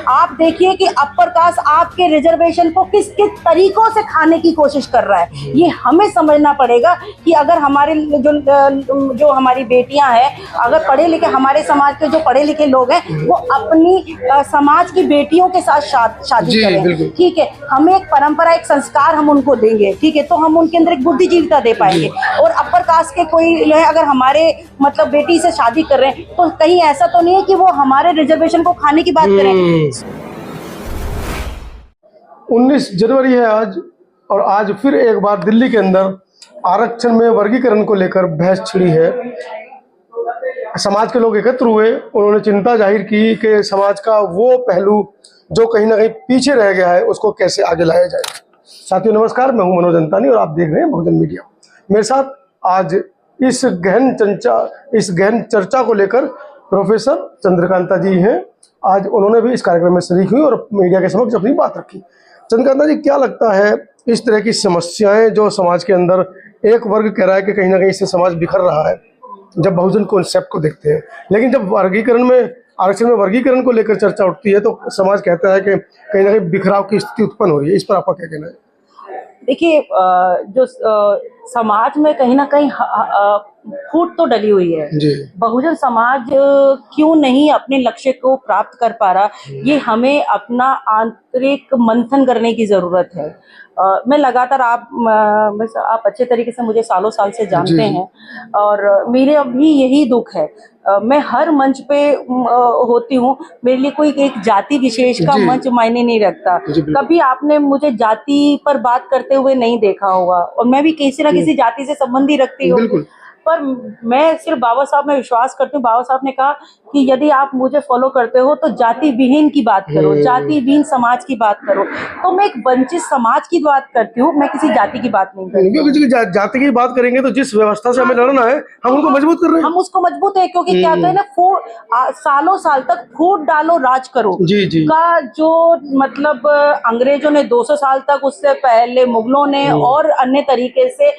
आप देखिए कि अपर कास्ट आपके रिजर्वेशन को किस किस तरीकों से खाने की कोशिश कर रहा है। ये हमें समझना पड़ेगा कि अगर हमारे जो हमारी बेटियां हैं, अगर पढ़े लिखे हमारे समाज के जो पढ़े लिखे लोग हैं, वो अपनी समाज की बेटियों के साथ शादी करें, ठीक है। हमें एक परंपरा, एक संस्कार हम उनको देंगे, ठीक है, तो हम उनके अंदर एक बुद्धिजीविता दे पाएंगे। और अपर कास्ट के कोई जो है अगर हमारे मतलब बेटी से शादी कर रहे हैं, तो कहीं ऐसा तो नहीं है कि वो हमारे रिजर्वेशन को खाने की बात करें। 19 जनवरी है आज, और आज फिर एक बार दिल्ली के अंदर आरक्षण में वर्गीकरण को लेकर बहस छिड़ी है। समाज के लोग एकत्र हुए, उन्होंने चिंता जाहिर की कि समाज का वो पहलू जो कहीं ना कहीं पीछे रह गया है उसको कैसे आगे लाया जाए। साथियों नमस्कार, मैं हूं मनोज अंतानी और आप देख रहे हैं बहुजन मीडिया। मेरे साथ आज इस गहन चर्चा को लेकर प्रोफेसर चंद्रकांता जी हैं। आज उन्होंने भी इस कार्यक्रम में शरीक हुई और मीडिया के समक्ष अपनी बात रखी। चंद्रकांता जी, क्या लगता है इस तरह की समस्याएं जो समाज के अंदर एक वर्ग कह रहा है कि कहीं ना कहीं इससे समाज बिखर रहा है, जब बहुजन कॉन्सेप्ट को देखते हैं, लेकिन जब आरक्षण में वर्गीकरण को लेकर चर्चा उठती है तो समाज कहता है कि कहीं ना कहीं बिखराव की स्थिति उत्पन्न हो रही है। इस पर आपका क्या कहना है? देखिए, जो समाज में कहीं ना कहीं फूट तो डली हुई है। बहुजन समाज क्यों नहीं अपने लक्ष्य को प्राप्त कर पा रहा, ये हमें अपना आंतरिक मंथन करने की जरूरत है। मैं लगातार आप अच्छे तरीके से मुझे सालों साल से जानते हैं, और मेरे अभी यही दुख है। मैं हर मंच पे होती हूँ, मेरे लिए कोई एक जाति विशेष का मंच मायने नहीं रखता। कभी आपने मुझे जाति पर बात करते हुए नहीं देखा होगा, और मैं भी किसी ना किसी जाति से संबंधी रखती हूँ। पर मैं सिर्फ बाबा साहब में विश्वास करती हूँ। बाबा साहब ने कहा कि यदि आप मुझे फॉलो करते हो तो जाति विहीन की बात करो, जाति विहीन समाज की बात करो। तो मैं एक वंचित समाज की बात करती हूँ, मैं किसी जाति की बात नहीं करती। क्योंकि जाति की बात करेंगे तो जिस व्यवस्था से हमें लड़ना है, हम उनको मजबूत कर रहे हैं। हम उसको मजबूत है, क्योंकि क्या कहते हैं ना, सालों साल तक फूट डालो राज करो का जो मतलब अंग्रेजों ने 200 साल तक, उससे पहले मुगलों ने और अन्य तरीके से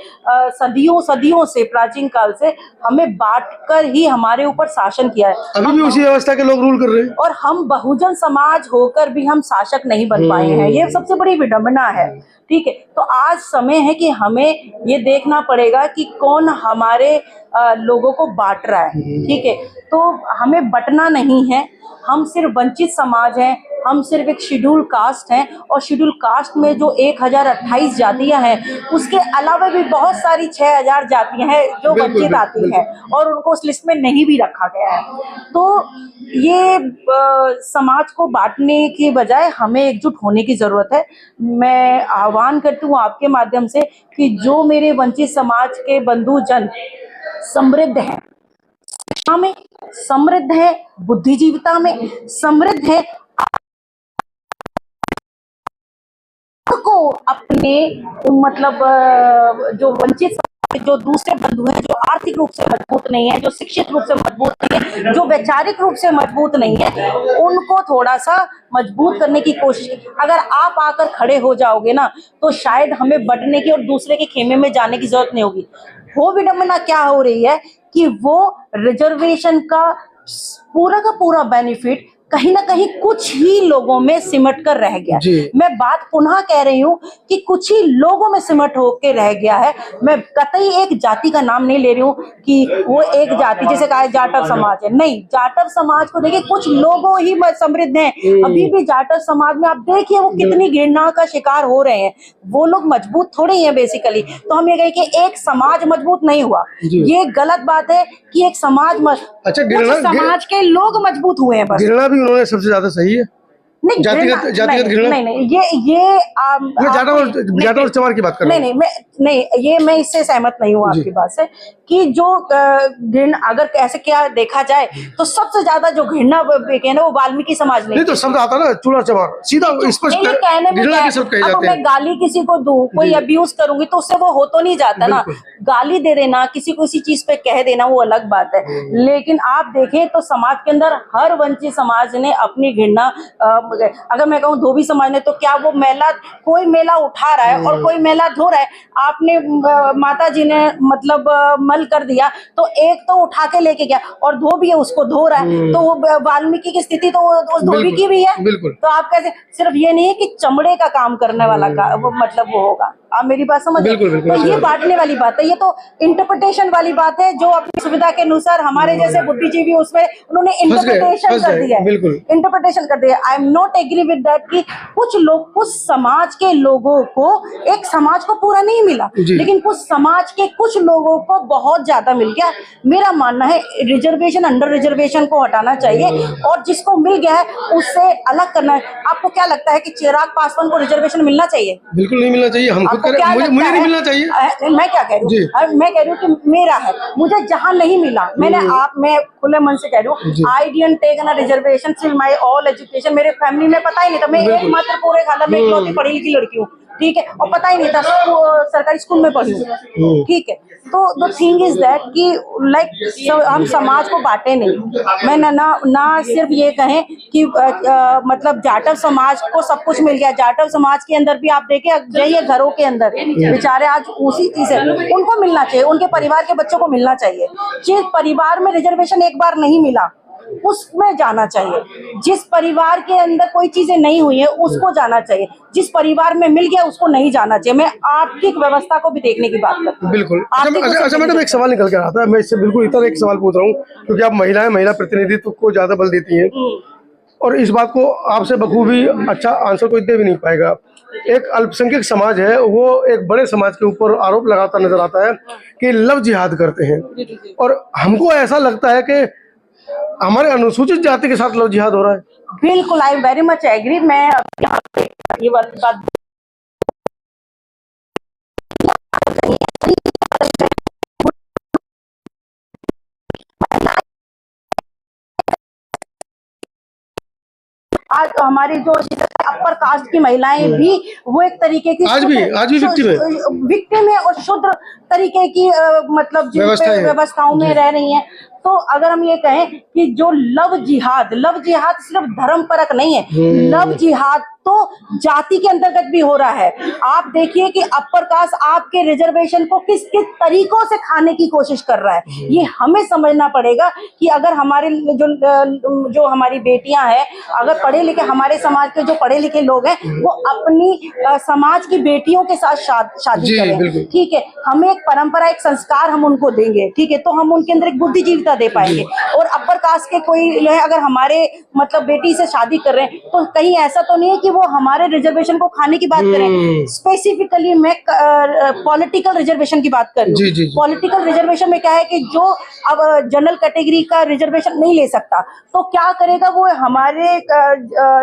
सदियों से, प्राचीन काल से हमें बांटकर ही हमारे ऊपर शासन किया है। अभी भी उसी व्यवस्था के लोग रूल कर रहे हैं, और हम बहुजन समाज होकर भी हम शासक नहीं बन पाए हैं। ये सबसे बड़ी विडंबना है, ठीक है। तो आज समय है कि हमें ये देखना पड़ेगा कि कौन हमारे लोगों को बांट रहा है, ठीक है। तो हमें बंटना नहीं है, हम सिर्फ वंचित समाज हैं, हम सिर्फ एक शेड्यूल कास्ट हैं, और शेड्यूल कास्ट में जो 1028 जातियां हैं, उसके अलावा भी बहुत सारी 6000 जातियां हैं जो वंचित आती हैं, और उनको उस लिस्ट में नहीं भी रखा गया है। तो ये समाज को बांटने की बजाय हमें एकजुट होने की जरूरत है। मैं आह्वान करती हूँ आपके माध्यम से कि जो मेरे वंचित समाज के बंधु जन समृद्ध हैं, शिक्षा में समृद्ध है, बुद्धिजीविता में समृद्ध है, को अपने मतलब जो वंचित, जो दूसरे बंधु हैं, जो आर्थिक रूप से मजबूत नहीं है, जो शिक्षित रूप से मजबूत नहीं है, जो वैचारिक रूप से मजबूत नहीं है, उनको थोड़ा सा मजबूत करने की कोशिश। अगर आप आकर खड़े हो जाओगे ना, तो शायद हमें बंटने की और दूसरे के खेमे में जाने की जरूरत नहीं होगी। वो विडंबना क्या हो रही है कि वो रिजर्वेशन का पूरा बेनिफिट कहीं ना कहीं कुछ ही लोगों में सिमट कर रह गया। मैं बात पुनः कह रही हूँ कि कुछ ही लोगों में सिमट होकर रह गया है। मैं कतई एक जाति का नाम नहीं ले रही हूँ कि वो एक जाति, जैसे कहा जाटव समाज है, नहीं, जाटव समाज को देखिए कुछ लोगों ही समृद्ध हैं। अभी भी जाटव समाज में आप देखिए वो कितनी घृणा का शिकार हो रहे हैं। वो लोग मजबूत थोड़े ही हैं बेसिकली। तो हम ये कहें कि एक समाज मजबूत नहीं हुआ, ये गलत बात है कि एक समाज समाज के लोग मजबूत हुए हैं बस। उन्होंने सबसे ज्यादा सही है, नहीं, जातिगत घृणा नहीं, ये जाटव और चमार की बात कर रहा हूं। ये मैं इससे सहमत नहीं हूँ आपकी बात से कि जो घृणा, अगर ऐसे क्या देखा जाए तो सबसे ज्यादा जो घृणा ना वो वाल्मीकि समाज ने। नहीं तो शब्द आता ना चूड़ा चमार, सीधा स्पष्ट कहने में अब मैं गाली किसी को दूं, कोई अब्यूज करूंगी तो उससे वो हो तो नहीं जाता ना। गाली दे देना, किसी को इसी चीज पे कह देना, वो अलग बात है। लेकिन आप देखें तो समाज के अंदर हर वंचित समाज ने अपनी घृणा अगर मैं कहूँ धोबी समाज ने, तो क्या वो मेला, कोई मेला उठा रहा है और कोई मेला धो रहा है? आपने माता जी ने मतलब मल कर दिया, तो एक तो उठा के लेके गया और धोबी है उसको धो रहा है, तो वो वाल्मीकि की स्थिति तो उस धोबी की भी है। बिल्कुल। तो आप कैसे, सिर्फ ये नहीं है कि चमड़े का काम करने वाला का वो मतलब वो होगा। आप मेरी बात समझ रहे हैं? तो ये बांटने वाली बात है, ये तो इंटरप्रिटेशन वाली बात है, जो अपनी सुविधा के अनुसार हमारे जैसे बुद्धिजीवी उसमें उन्होंने इंटरप्रिटेशन कर दिया है, इंटरप्रिटेशन कर दिया। I am not agree with that कि कुछ लोग, कुछ समाज के लोगों को, एक समाज को पूरा नहीं मिला, लेकिन कुछ समाज के कुछ लोगों को बहुत ज्यादा मिल गया। मेरा मानना है रिजर्वेशन, अंडर रिजर्वेशन को हटाना चाहिए और जिसको मिल गया है उससे अलग करना है। आपको क्या लगता है कि चिराग पासवान को रिजर्वेशन मिलना चाहिए? बिल्कुल नहीं मिलना चाहिए। हम खुद मुझे नहीं मिलना चाहिए। मैं क्या कह रही हूँ, मैं कह रही हूँ कि मेरा है, मुझे जहाँ नहीं मिला, मैं खुले मन से कह रही हूँ, I didn't take a reservation till my all education. मेरे फैमिली में पता ही नहीं था, मैं एकमात्र पूरे खानदान में इकलौती पढ़ी लिखी लड़की हूँ, ठीक है, और पता ही नहीं था सरकारी स्कूल में पढ़ी हूँ, ठीक है। तो द थिंग इज दैट कि लाइक हम समाज को बांटे नहीं। मैं ना सिर्फ ये कहें कि मतलब जाटव समाज को सब कुछ मिल गया। जाटव समाज के अंदर भी आप देखें, जाइए घरों के अंदर बेचारे आज उसी चीज है, उनको मिलना चाहिए, उनके परिवार के बच्चों को मिलना चाहिए। जिस परिवार में रिजर्वेशन एक बार नहीं मिला उसमें जाना चाहिए, जिस परिवार के अंदर कोई चीजें नहीं हुई है उसको जाना चाहिए, जिस परिवार में मिल गया उसको नहीं जाना चाहिए। मैं आर्थिक व्यवस्था को भी देखने की बात करती हूँ। बिल्कुल। अच्छा मैडम, एक सवाल निकल के रहा था, मैं इससे बिल्कुल इतना एक सवाल पूछ रहा हूँ, क्योंकि आप महिलाएं, महिला प्रतिनिधित्व को ज्यादा बल देती हैं और इस बात को आपसे बखूबी अच्छा आंसर कोई दे भी नहीं पाएगा। एक अल्पसंख्यक समाज है, वो एक बड़े समाज के ऊपर आरोप लगाता नजर आता है कि लव जिहाद करते हैं, और हमको ऐसा लगता है कि हमारे अनुसूचित जाति के साथ लव जिहाद हो रहा है। बिल्कुल, I am very much agree. मैं यहाँ पे ये बात आज हमारी जो अपर कास्ट की महिलाएं भी वो एक तरीके की आज भी विक्टिम है और शुद्र तरीके की मतलब व्यवस्थाओं में रह रही हैं। तो अगर हम ये कहें कि जो लव जिहाद सिर्फ धर्म परक नहीं है, लव जिहाद तो जाति के अंतर्गत भी हो रहा है। आप देखिए कि अपर कास्ट आपके रिजर्वेशन को किस किस तरीकों से खाने की कोशिश कर रहा है। ये हमें समझना पड़ेगा कि अगर हमारे जो हमारी बेटियां हैं, अगर पढ़े लिखे, हमारे समाज के जो पढ़े लिखे लोग हैं, वो अपनी समाज की बेटियों के साथ शादी करें, ठीक है। हमें एक परंपरा, एक संस्कार हम उनको देंगे, ठीक है, तो हम उनके अंदर एक बुद्धिजीविता दे पाएंगे। और अपर कास्ट के कोई जो है अगर हमारे मतलब बेटी से शादी कर रहे हैं, तो कहीं ऐसा तो नहीं है कि वो हमारे रिजर्वेशन को खाने की बात करें। स्पेसिफिकली मैं पॉलिटिकल रिजर्वेशन की बात कर रही हूँ। पॉलिटिकल रिजर्वेशन में क्या है कि जो अब जनरल कैटेगरी का रिजर्वेशन नहीं ले सकता, तो क्या करेगा वो, हमारे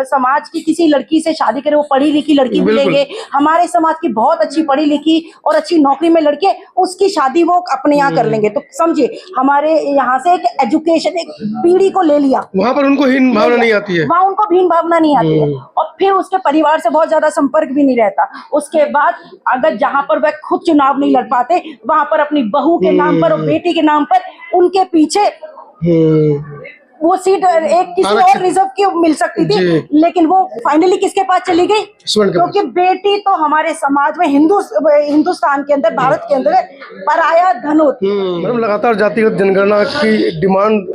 समाज की किसी लड़की से शादी करे, वो पढ़ी लिखी लड़की मिलेंगे, हमारे समाज की बहुत अच्छी पढ़ी लिखी और अच्छी नौकरी में लड़के, उसकी शादी वो अपने यहाँ कर लेंगे। तो समझिए, हमारे यहाँ से एक एजुकेशन, एक पीढ़ी को ले लिया, वहाँ पर उनको हीन भावना नहीं आती है, वहाँ उनको हीन भावना नहीं आती है, और फिर उसके परिवार से बहुत ज्यादा संपर्क भी नहीं रहता। उसके बाद अगर जहाँ पर वह खुद चुनाव नहीं लड़ पाते, वहां पर अपनी बहू के नाम पर और बेटी के नाम पर उनके पीछे वो सीट एक किसी और रिजर्व की मिल सकती थी, लेकिन वो फाइनली किसके पास चली गई? क्योंकि बेटी तो हमारे समाज में, हिंदुस्तान के अंदर, भारत के अंदर पराया धन होती है। मैडम, लगातार जातिगत जनगणना की डिमांड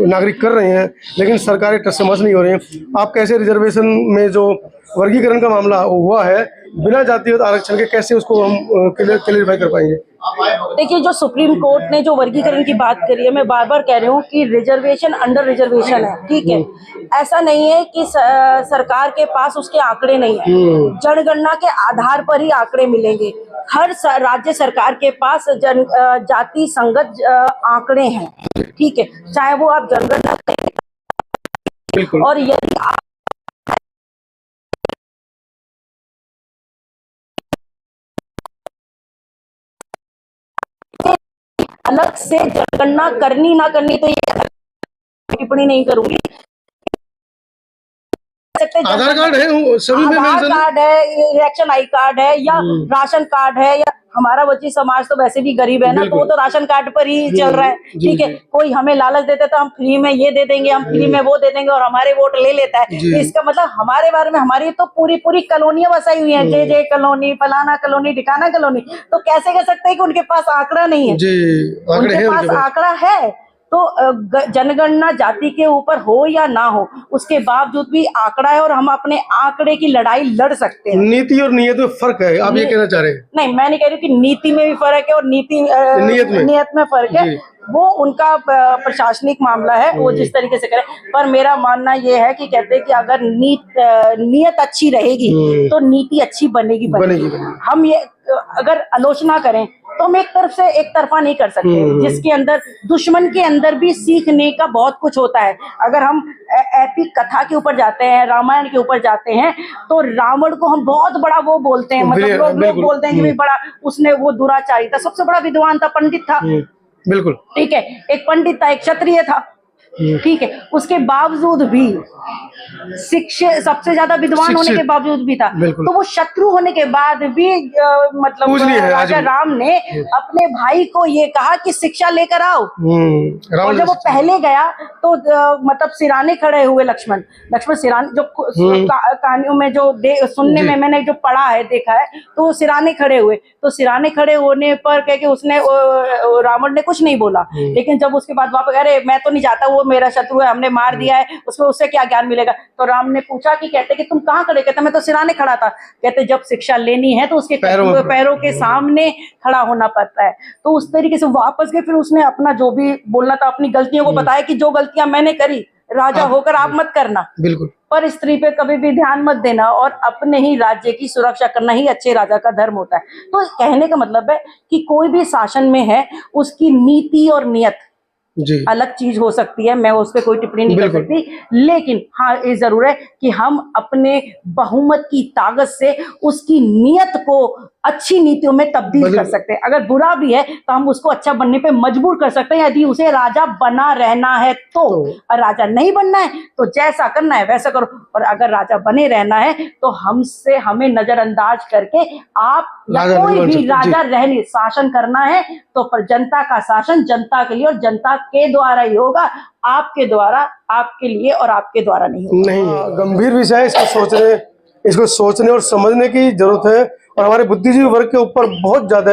नागरिक कर रहे हैं, लेकिन सरकारें टस-से-मस नहीं हो रही हैं। आप कैसे रिजर्वेशन में जो वर्गीकरण का मामला हुआ है, बिना जातिगत आरक्षण के कैसे उसको हम क्लियरिफाई कर पाएंगे? देखिए, जो सुप्रीम कोर्ट ने जो वर्गीकरण की बात करी है, मैं बार बार कह रही हूँ कि रिजर्वेशन अंडर रिजर्वेशन है, ठीक है। ऐसा नहीं है कि सरकार के पास उसके आंकड़े नहीं है, जनगणना के आधार पर ही आंकड़े मिलेंगे। हर राज्य सरकार के पास जाति संगत आंकड़े हैं, ठीक है, चाहे वो आप जनगणना करें, और यदि आप अलग से जनगणना करनी ना करनी, तो ये टिप्पणी नहीं करूंगी। आधार कार्ड है, सभी में आधार कार्ड है, इलेक्शन आई कार्ड है, या राशन कार्ड है, या हमारा वंचित समाज तो वैसे भी गरीब है ना, तो वो तो राशन कार्ड पर ही चल रहा है, ठीक है। कोई हमें लालच देता है तो हम फ्री में ये दे देंगे, हम फ्री में वो दे देंगे और हमारे वोट ले लेता है। तो इसका मतलब हमारे बारे में, हमारी तो पूरी पूरी कॉलोनियां बसाई हुई हैं, जे कॉलोनी, फलाना कॉलोनी, ठिकाना कॉलोनी, तो कैसे कह सकते हैं कि उनके पास आंकड़ा नहीं है? उनके पास आंकड़ा है। तो जनगणना जाति के ऊपर हो या ना हो, उसके बावजूद भी आंकड़ा है और हम अपने आंकड़े की लड़ाई लड़ सकते हैं। नीति और नियत में फर्क है, आप ये कहना चाह रहे हैं? नहीं, मैं नहीं कह रही कि नीति में भी फर्क है और नियत में फर्क है, वो उनका प्रशासनिक मामला है, वो जिस तरीके से करे। पर मेरा मानना ये है कि कहते हैं कि अगर नियत अच्छी रहेगी तो नीति अच्छी बनेगी। हम ये अगर आलोचना करें तो हम एक तरफा नहीं कर सकते, जिसके अंदर दुश्मन के अंदर भी सीखने का बहुत कुछ होता है। अगर हम एपिक कथा के ऊपर जाते हैं, रामायण के ऊपर जाते हैं, तो रावण को हम बहुत बड़ा वो बोलते हैं, मतलब लोग बोलते हैं कि भाई बड़ा उसने वो दुराचारी था, सबसे बड़ा विद्वान था, पंडित था, बिल्कुल ठीक है, एक पंडित था, एक क्षत्रिय था, ठीक है। उसके बावजूद भी शिक्षित, सबसे ज्यादा विद्वान होने के बावजूद भी था, तो वो शत्रु होने के बाद भी मतलब राजा राम ने अपने भाई को ये कहा कि शिक्षा लेकर आओ। और जब वो पहले गया तो मतलब सिराने खड़े हुए लक्ष्मण सिराने, जो कहानियों में जो सुनने में मैंने जो पढ़ा है, देखा है, तो वो सिराने खड़े हुए, तो सिराने खड़े होने पर कह के उसने रावण ने कुछ नहीं बोला। लेकिन जब उसके बाद वापस, अरे मैं तो नहीं जाता, वो मेरा शत्रु है, हमने मार दिया है, उसमें उससे क्या ज्ञान मिलेगा? तो राम ने पूछा कि कहते कि तुम कहाँ खड़े? कहते मैं तो सिराने खड़ा था। कहते जब शिक्षा लेनी है तो उसके पैरों के सामने खड़ा होना पड़ता है। तो उस तरीके से वापस गए, फिर उसने अपना जो भी बोलना था, अपनी गलतियों को बताया कि जो गलतियां मैंने करी, राजा होकर आप मत करना, बिल्कुल, पर स्त्री पे कभी भी ध्यान मत देना, और अपने ही राज्य की सुरक्षा करना ही अच्छे राजा का धर्म होता है। तो कहने का मतलब है कि कोई भी शासन में है, उसकी नीति और नियत अलग चीज हो सकती है, मैं उस पर कोई टिप्पणी नहीं कर सकती, लेकिन हाँ ये जरूर है कि हम अपने बहुमत की ताकत से उसकी नियत को अच्छी नीतियों में तब्दील कर सकते हैं। अगर बुरा भी है तो हम उसको अच्छा बनने पे मजबूर कर सकते हैं, यदि उसे राजा बना रहना है तो। और राजा नहीं बनना है तो जैसा करना है वैसा करो, और अगर राजा बने रहना है तो हमें नजरअंदाज करके आप या कोई भी राजा रहने शासन करना है तो पर जनता का शासन जनता के लिए और जनता के द्वारा ही होगा, आपके द्वारा, आपके लिए और आपके द्वारा नहीं होगा। नहीं, गंभीर विषय, इसको सोचने और समझने की जरूरत है, और हमारे बुद्धिजीवी वर्ग के ऊपर बहुत ज्यादा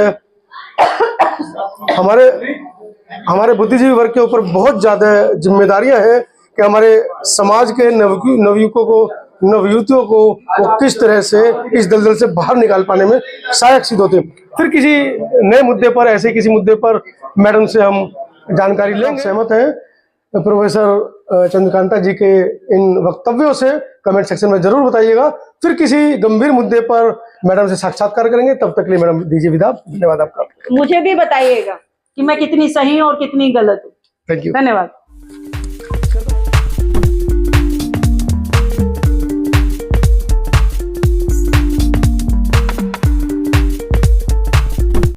हमारे बुद्धिजीवी वर्ग के ऊपर बहुत ज्यादा जिम्मेदारियां हैं कि हमारे समाज के नवयुवतियों को वो किस तरह से इस दलदल से बाहर निकाल पाने में सहायक सिद्ध होते हैं। फिर किसी नए मुद्दे पर, ऐसे किसी मुद्दे पर मैडम से हम जानकारी लेंगे। सहमत हैं प्रोफेसर चंद्रकांता जी के इन वक्तव्यों से? कमेंट सेक्शन में जरूर बताइएगा। फिर किसी गंभीर मुद्दे पर मैडम से साक्षात्कार करेंगे। तब तक के लिए मैडम दीजिए विदा। धन्यवाद आपका। मुझे भी बताइएगा कि मैं कितनी सही और कितनी गलत हूँ। Thank you. धन्यवाद।